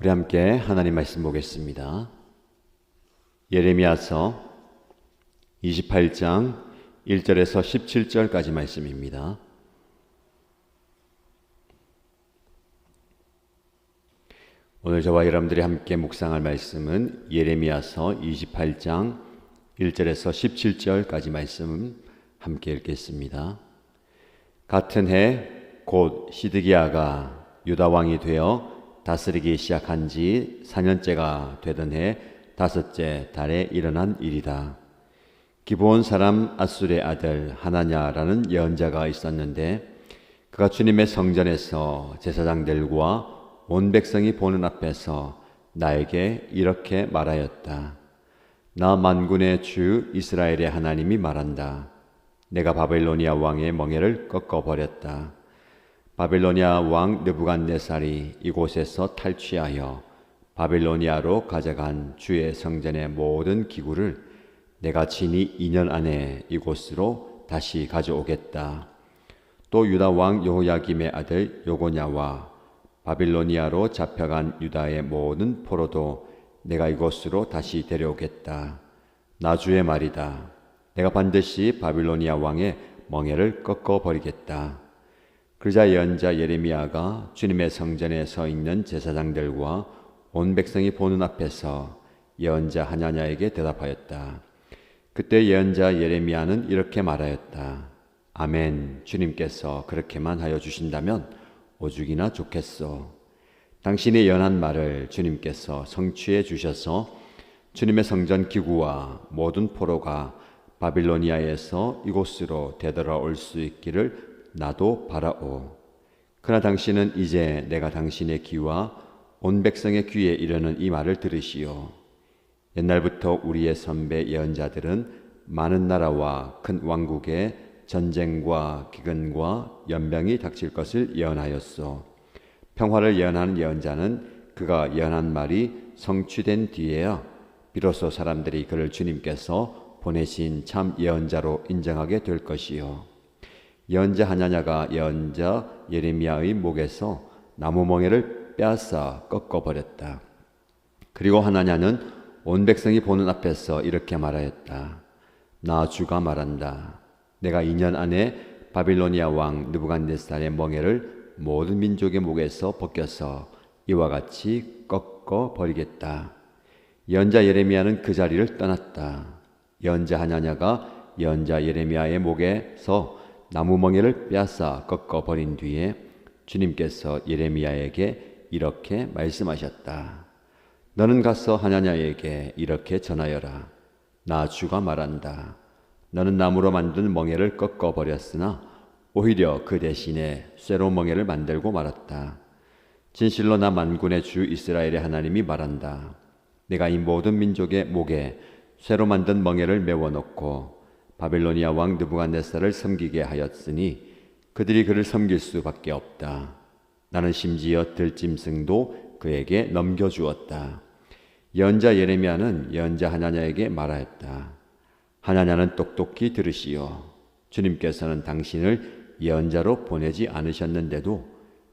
우리 함께 하나님 말씀 보겠습니다. 예레미야서 28장 1절에서 17절까지 말씀입니다. 오늘 저와 여러분들이 함께 묵상할 말씀은 예레미야서 28장 1절에서 17절까지 말씀 함께 읽겠습니다. 같은 해 곧 시드기야가 유다 왕이 되어 다스리기 시작한 지 4년째가 되던 해 다섯째 달에 일어난 일이다. 기브온 사람 아술의 아들 하나냐라는 예언자가 있었는데 그가 주님의 성전에서 제사장들과 온 백성이 보는 앞에서 나에게 이렇게 말하였다. 나 만군의 주 이스라엘의 하나님이 말한다. 내가 바벨로니아 왕의 멍에를 꺾어버렸다. 바벨로니아 왕 느부갓네살이 이곳에서 탈취하여 바벨로니아로 가져간 주의 성전의 모든 기구를 내가 친히 2년 안에 이곳으로 다시 가져오겠다. 또 유다 왕 여호야김의 아들 요고냐와 바빌로니아로 잡혀간 유다의 모든 포로도 내가 이곳으로 다시 데려오겠다. 나 주의 말이다. 내가 반드시 바빌로니아 왕의 멍에를 꺾어버리겠다. 그러자 예언자 예레미야가 주님의 성전에 서 있는 제사장들과 온 백성이 보는 앞에서 예언자 하나냐에게 대답하였다. 그때 예언자 예레미야는 이렇게 말하였다. 아멘. 주님께서 그렇게만 하여 주신다면 오죽이나 좋겠소. 당신이 예언한 말을 주님께서 성취해 주셔서 주님의 성전 기구와 모든 포로가 바빌로니아에서 이곳으로 되돌아올 수 있기를 나도 바라오. 그러나 당신은 이제 내가 당신의 귀와 온 백성의 귀에 이르는 이 말을 들으시오. 옛날부터 우리의 선배 예언자들은 많은 나라와 큰 왕국에 전쟁과 기근과 연병이 닥칠 것을 예언하였소. 평화를 예언하는 예언자는 그가 예언한 말이 성취된 뒤에야 비로소 사람들이 그를 주님께서 보내신 참 예언자로 인정하게 될 것이요. 예언자 하나냐가 예언자 예레미야의 목에서 나무 멍에를 빼앗아 꺾어버렸다. 그리고 하나냐는 온 백성이 보는 앞에서 이렇게 말하였다. 나 주가 말한다. 내가 2년 안에 바빌로니아 왕 느부갓네살의 멍에를 모든 민족의 목에서 벗겨서 이와 같이 꺾어버리겠다. 예언자 예레미야는 그 자리를 떠났다. 예언자 하나냐가 예언자 예레미야의 목에서 나무 멍에를 빼앗아 꺾어버린 뒤에 주님께서 예레미야에게 이렇게 말씀하셨다. 너는 가서 하나냐에게 이렇게 전하여라. 나 주가 말한다. 너는 나무로 만든 멍에를 꺾어버렸으나 오히려 그 대신에 쇠로 멍에를 만들고 말았다. 진실로 나 만군의 주 이스라엘의 하나님이 말한다. 내가 이 모든 민족의 목에 쇠로 만든 멍에를 메워놓고 바빌로니아 왕 느부갓네살을 섬기게 하였으니 그들이 그를 섬길 수밖에 없다. 나는 심지어 들짐승도 그에게 넘겨주었다. 예언자 예레미야는 예언자 하나냐에게 말하였다. 하나냐는 똑똑히 들으시오. 주님께서는 당신을 예언자로 보내지 않으셨는데도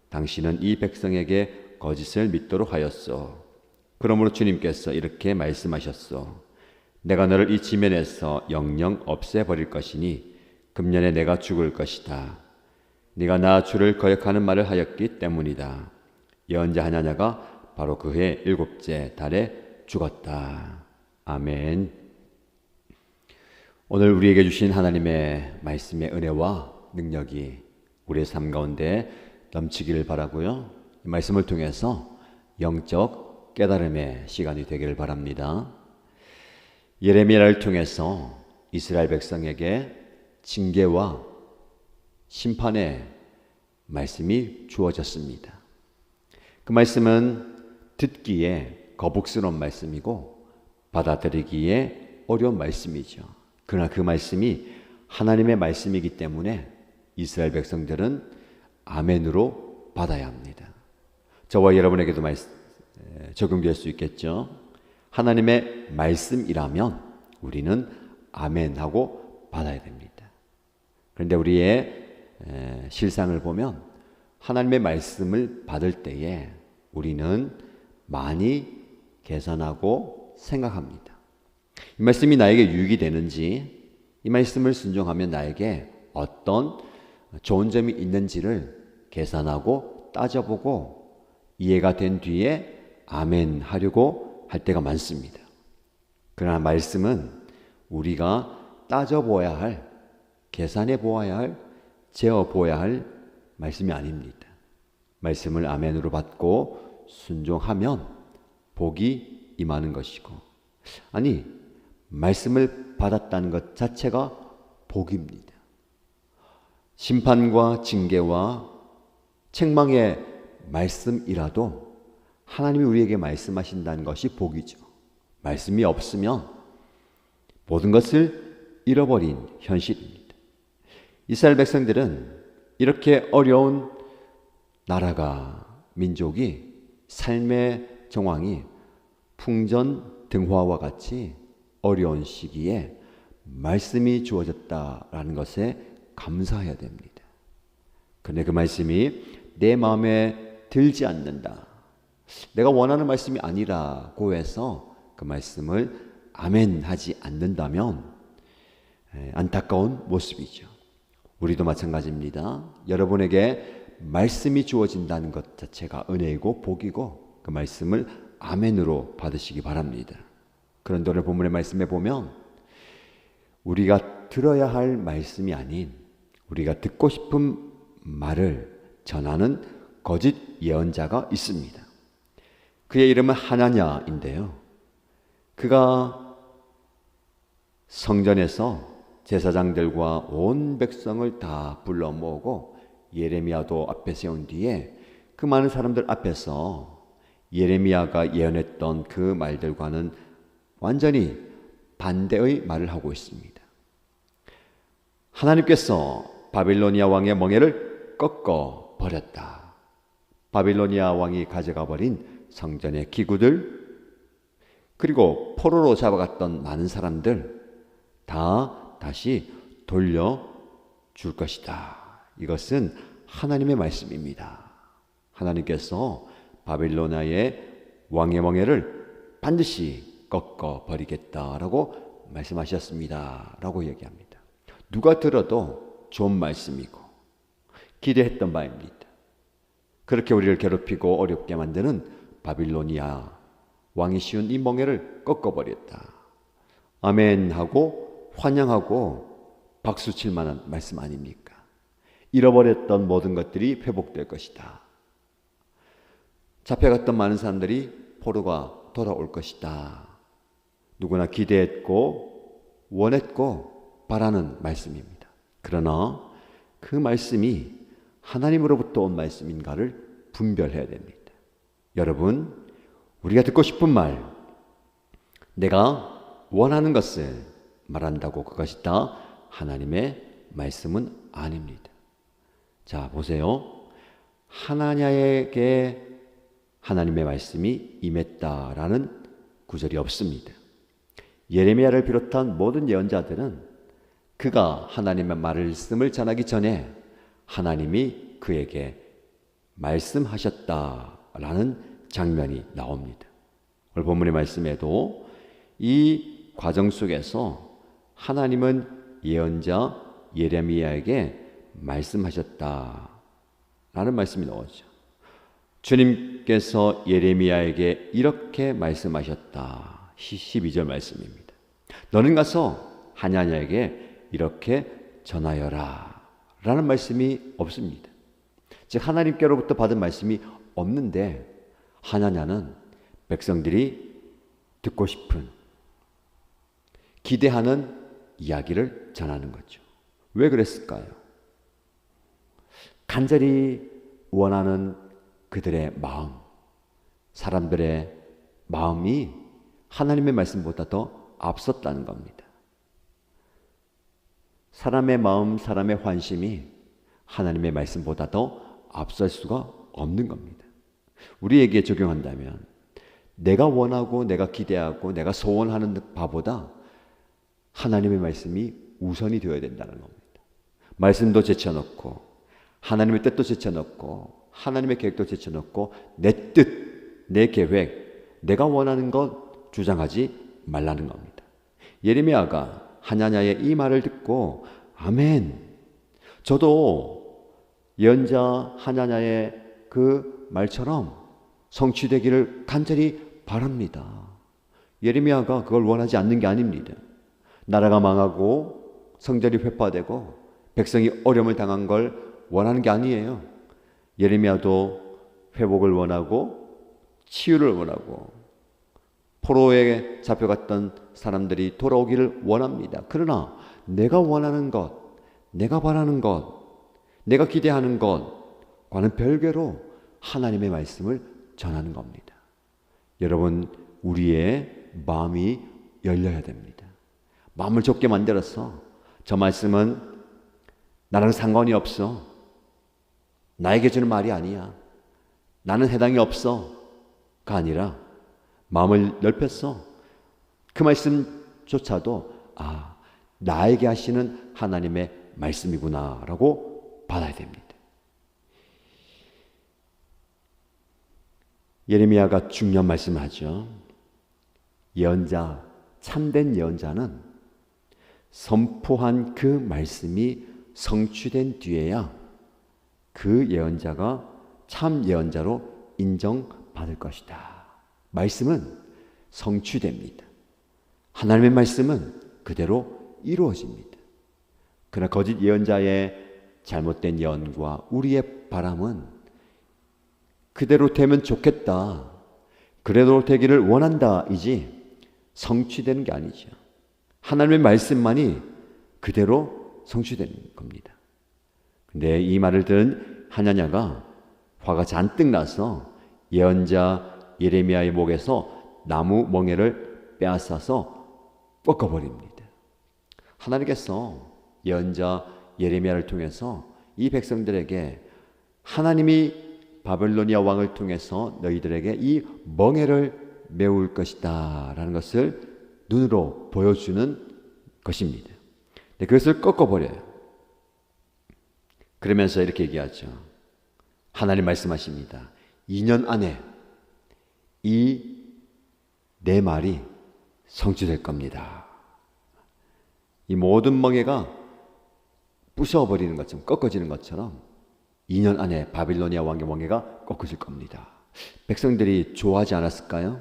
당신은 이 백성에게 거짓을 믿도록 하였소. 그러므로 주님께서 이렇게 말씀하셨소. 내가 너를 이 지면에서 영영 없애버릴 것이니 금년에 내가 죽을 것이다. 네가 나 주를 거역하는 말을 하였기 때문이다. 예언자 하나냐가 바로 그해 7째 달에 죽었다. 아멘. 오늘 우리에게 주신 하나님의 말씀의 은혜와 능력이 우리의 삶 가운데 넘치기를 바라고요. 이 말씀을 통해서 영적 깨달음의 시간이 되기를 바랍니다. 예레미야를 통해서 이스라엘 백성에게 징계와 심판의 말씀이 주어졌습니다. 그 말씀은 듣기에 거북스러운 말씀이고 받아들이기에 어려운 말씀이죠. 그러나 그 말씀이 하나님의 말씀이기 때문에 이스라엘 백성들은 아멘으로 받아야 합니다. 저와 여러분에게도 적용될 수 있겠죠. 하나님의 말씀이라면 우리는 아멘하고 받아야 됩니다. 그런데 우리의 실상을 보면 하나님의 말씀을 받을 때에 우리는 많이 계산하고 생각합니다. 이 말씀이 나에게 유익이 되는지, 이 말씀을 순종하면 나에게 어떤 좋은 점이 있는지를 계산하고 따져보고 이해가 된 뒤에 아멘 하려고 할 때가 많습니다. 그러나 말씀은 우리가 따져보아야 할, 계산해 보아야 할, 재어보아야 할 말씀이 아닙니다. 말씀을 아멘으로 받고 순종하면 복이 임하는 것이고, 아니, 말씀을 받았다는 것 자체가 복입니다. 심판과 징계와 책망의 말씀이라도 하나님이 우리에게 말씀하신다는 것이 복이죠. 말씀이 없으면 모든 것을 잃어버린 현실입니다. 이스라엘 백성들은 이렇게 어려운 나라가, 민족이, 삶의 정황이 풍전등화와 같이 어려운 시기에 말씀이 주어졌다라는 것에 감사해야 됩니다. 그런데 그 말씀이 내 마음에 들지 않는다, 내가 원하는 말씀이 아니라고 해서 그 말씀을 아멘 하지 않는다면 안타까운 모습이죠. 우리도 마찬가지입니다. 여러분에게 말씀이 주어진다는 것 자체가 은혜이고 복이고 그 말씀을 아멘으로 받으시기 바랍니다. 그런데 오늘 본문의 말씀에 보면 우리가 들어야 할 말씀이 아닌 우리가 듣고 싶은 말을 전하는 거짓 예언자가 있습니다. 그의 이름은 하나냐인데요. 그가 성전에서 제사장들과 온 백성을 다 불러 모으고 예레미야도 앞에 세운 뒤에 그 많은 사람들 앞에서 예레미야가 예언했던 그 말들과는 완전히 반대의 말을 하고 있습니다. 하나님께서 바빌로니아 왕의 멍에를 꺾어 버렸다. 바빌로니아 왕이 가져가 버린 성전의 기구들, 그리고 포로로 잡아갔던 많은 사람들 다 다시 돌려줄 것이다. 이것은 하나님의 말씀입니다. 하나님께서 바빌로니아의 왕의 멍에를 반드시 꺾어 버리겠다라고 말씀하셨습니다. 라고 얘기합니다. 누가 들어도 좋은 말씀이고 기대했던 바입니다. 그렇게 우리를 괴롭히고 어렵게 만드는 바빌로니아 왕이 씌운 이 멍에를 꺾어버렸다. 아멘 하고 환영하고 박수칠 만한 말씀 아닙니까? 잃어버렸던 모든 것들이 회복될 것이다. 잡혀갔던 많은 사람들이 포로가 돌아올 것이다. 누구나 기대했고 원했고 바라는 말씀입니다. 그러나 그 말씀이 하나님으로부터 온 말씀인가를 분별해야 됩니다. 여러분, 우리가 듣고 싶은 말, 내가 원하는 것을 말한다고 그것이 다 하나님의 말씀은 아닙니다. 자, 보세요. 하나냐에게 하나님의 말씀이 임했다라는 구절이 없습니다. 예레미야를 비롯한 모든 예언자들은 그가 하나님의 말씀을 전하기 전에 하나님이 그에게 말씀하셨다라는 장면이 나옵니다. 오늘 본문의 말씀에도 이 과정 속에서 하나님은 예언자 예레미야에게 말씀하셨다라는 말씀이 나오죠. 주님께서 예레미야에게 이렇게 말씀하셨다. 12절 말씀입니다. 너는 가서 하나냐에게 이렇게 전하여라 라는 말씀이 없습니다. 즉 하나님께로부터 받은 말씀이 없는데 하나냐는 백성들이 듣고 싶은, 기대하는 이야기를 전하는 거죠. 왜 그랬을까요? 간절히 원하는 그들의 마음, 사람들의 마음이 하나님의 말씀보다 더 앞섰다는 겁니다. 사람의 마음, 사람의 환심이 하나님의 말씀보다 더 앞설 수가 없는 겁니다. 우리에게 적용한다면 내가 원하고 내가 기대하고 내가 소원하는 바보다 하나님의 말씀이 우선이 되어야 된다는 겁니다. 말씀도 제쳐놓고 하나님의 뜻도 제쳐놓고 하나님의 계획도 제쳐놓고 내 뜻, 내 계획, 내가 원하는 것 주장하지 말라는 겁니다. 예레미야가 하나냐의 이 말을 듣고 아멘, 저도 예언자 하나냐의 그 말처럼 성취되기를 간절히 바랍니다. 예레미야가 그걸 원하지 않는 게 아닙니다. 나라가 망하고 성전이 회파되고 백성이 어려움을 당한 걸 원하는 게 아니에요. 예레미야도 회복을 원하고 치유를 원하고 포로에 잡혀갔던 사람들이 돌아오기를 원합니다. 그러나 내가 원하는 것, 내가 바라는 것, 내가 기대하는 것과는 별개로 하나님의 말씀을 전하는 겁니다. 여러분, 우리의 마음이 열려야 됩니다. 마음을 좁게 만들어서 저 말씀은 나랑 상관이 없어, 나에게 주는 말이 아니야, 나는 해당이 없어가 아니라 마음을 넓혔어 그 말씀조차도 나에게 하시는 하나님의 말씀이구나 라고 받아야 됩니다. 예레미야가 중요한 말씀을 하죠. 예언자, 참된 예언자는 선포한 그 말씀이 성취된 뒤에야 그 예언자가 참 예언자로 인정받을 것이다. 말씀은 성취됩니다. 하나님의 말씀은 그대로 이루어집니다. 그러나 거짓 예언자의 잘못된 예언과 우리의 바람은 그대로 되면 좋겠다, 그대로 되기를 원한다이지 성취되는 게 아니죠. 하나님의 말씀만이 그대로 성취되는 겁니다. 근데 이 말을 들은 하나냐가 화가 잔뜩 나서 예언자 예레미야의 목에서 나무 멍에를 빼앗아서 꺾어버립니다. 하나님께서 예언자 예레미야를 통해서 이 백성들에게 하나님이 바벨로니아 왕을 통해서 너희들에게 이 멍에를 메울 것이다 라는 것을 눈으로 보여주는 것입니다. 그것을 꺾어버려요. 그러면서 이렇게 얘기하죠. 하나님 말씀하십니다. 2년 안에 이 내 말이 성취될 겁니다. 이 모든 멍에가 부숴버리는 것처럼, 꺾어지는 것처럼 2년 안에 바빌로니아 왕의 멍에가 꺾어질 겁니다. 백성들이 좋아하지 않았을까요?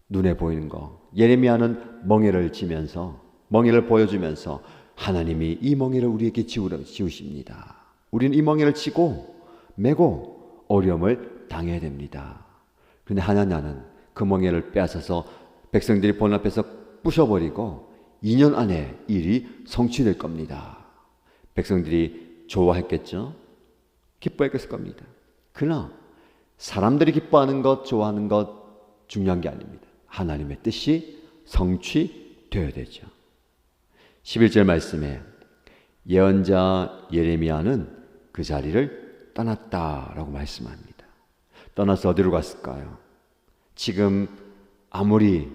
눈에 보이는 거. 예레미야는 멍에를 지면서, 멍에를 보여주면서 하나님이 이 멍에를 우리에게 지우십니다. 우리는 이 멍에를 치고 메고 어려움을 당해야 됩니다. 그런데 하나냐는 그 멍에를 빼앗아서 백성들이 본 앞에서 부셔버리고 2년 안에 일이 성취될 겁니다. 백성들이 좋아했겠죠? 기뻐했을 겁니다. 그러나 사람들이 기뻐하는 것, 좋아하는 것 중요한 게 아닙니다. 하나님의 뜻이 성취되어야 되죠. 11절 말씀에 예언자 예레미야는 그 자리를 떠났다라고 말씀합니다. 떠나서 어디로 갔을까요? 지금 아무리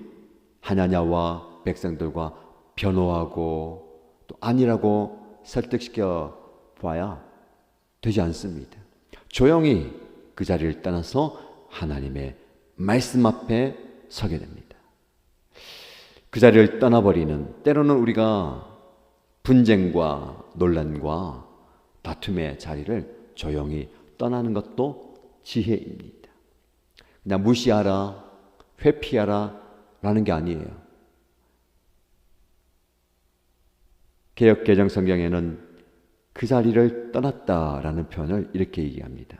하나냐와 백성들과 변호하고 또 아니라고 설득시켜 봐야 되지 않습니다. 조용히 그 자리를 떠나서 하나님의 말씀 앞에 서게 됩니다. 그 자리를 떠나버리는, 때로는 우리가 분쟁과 논란과 다툼의 자리를 조용히 떠나는 것도 지혜입니다. 그냥 무시하라, 회피하라 라는 게 아니에요. 개역 개정 성경에는 그 자리를 떠났다라는 표현을 이렇게 얘기합니다.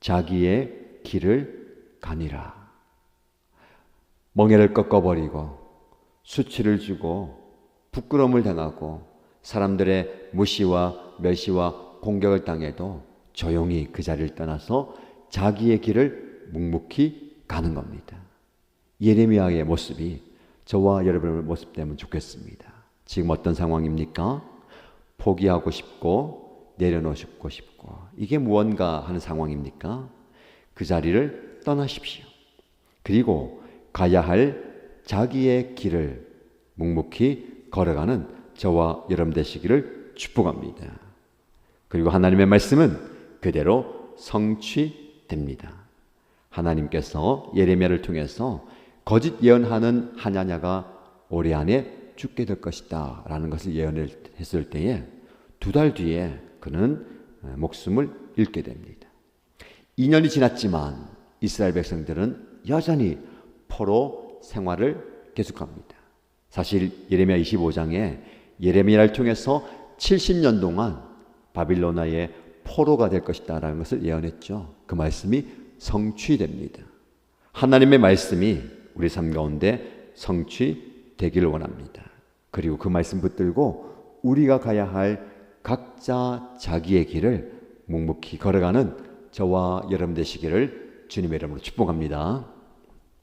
자기의 길을 가니라. 멍에를 꺾어버리고 수치를 주고 부끄러움을 당하고 사람들의 무시와 멸시와 공격을 당해도 조용히 그 자리를 떠나서 자기의 길을 묵묵히 가는 겁니다. 예레미야의 모습이 저와 여러분의 모습 되면 좋겠습니다. 지금 어떤 상황입니까? 포기하고 싶고 내려놓고 싶고 이게 무언가 하는 상황입니까? 그 자리를 떠나십시오. 그리고 가야 할 자기의 길을 묵묵히 걸어가는 저와 여러분 되시기를 축복합니다. 그리고 하나님의 말씀은 그대로 성취됩니다. 하나님께서 예레미야를 통해서 거짓 예언하는 하나냐가 올해 안에 죽게 될 것이다 라는 것을 예언했을 때에 2달 뒤에 그는 목숨을 잃게 됩니다. 2년이 지났지만 이스라엘 백성들은 여전히 포로 생활을 계속합니다. 사실 예레미야 25장에 예레미야를 통해서 70년 동안 바빌로나의 포로가 될 것이다 라는 것을 예언했죠. 그 말씀이 성취됩니다. 하나님의 말씀이 우리 삶 가운데 성취되기를 원합니다. 그리고 그 말씀 붙들고 우리가 가야 할 각자 자기의 길을 묵묵히 걸어가는 저와 여러분 되시기를 주님의 이름으로 축복합니다.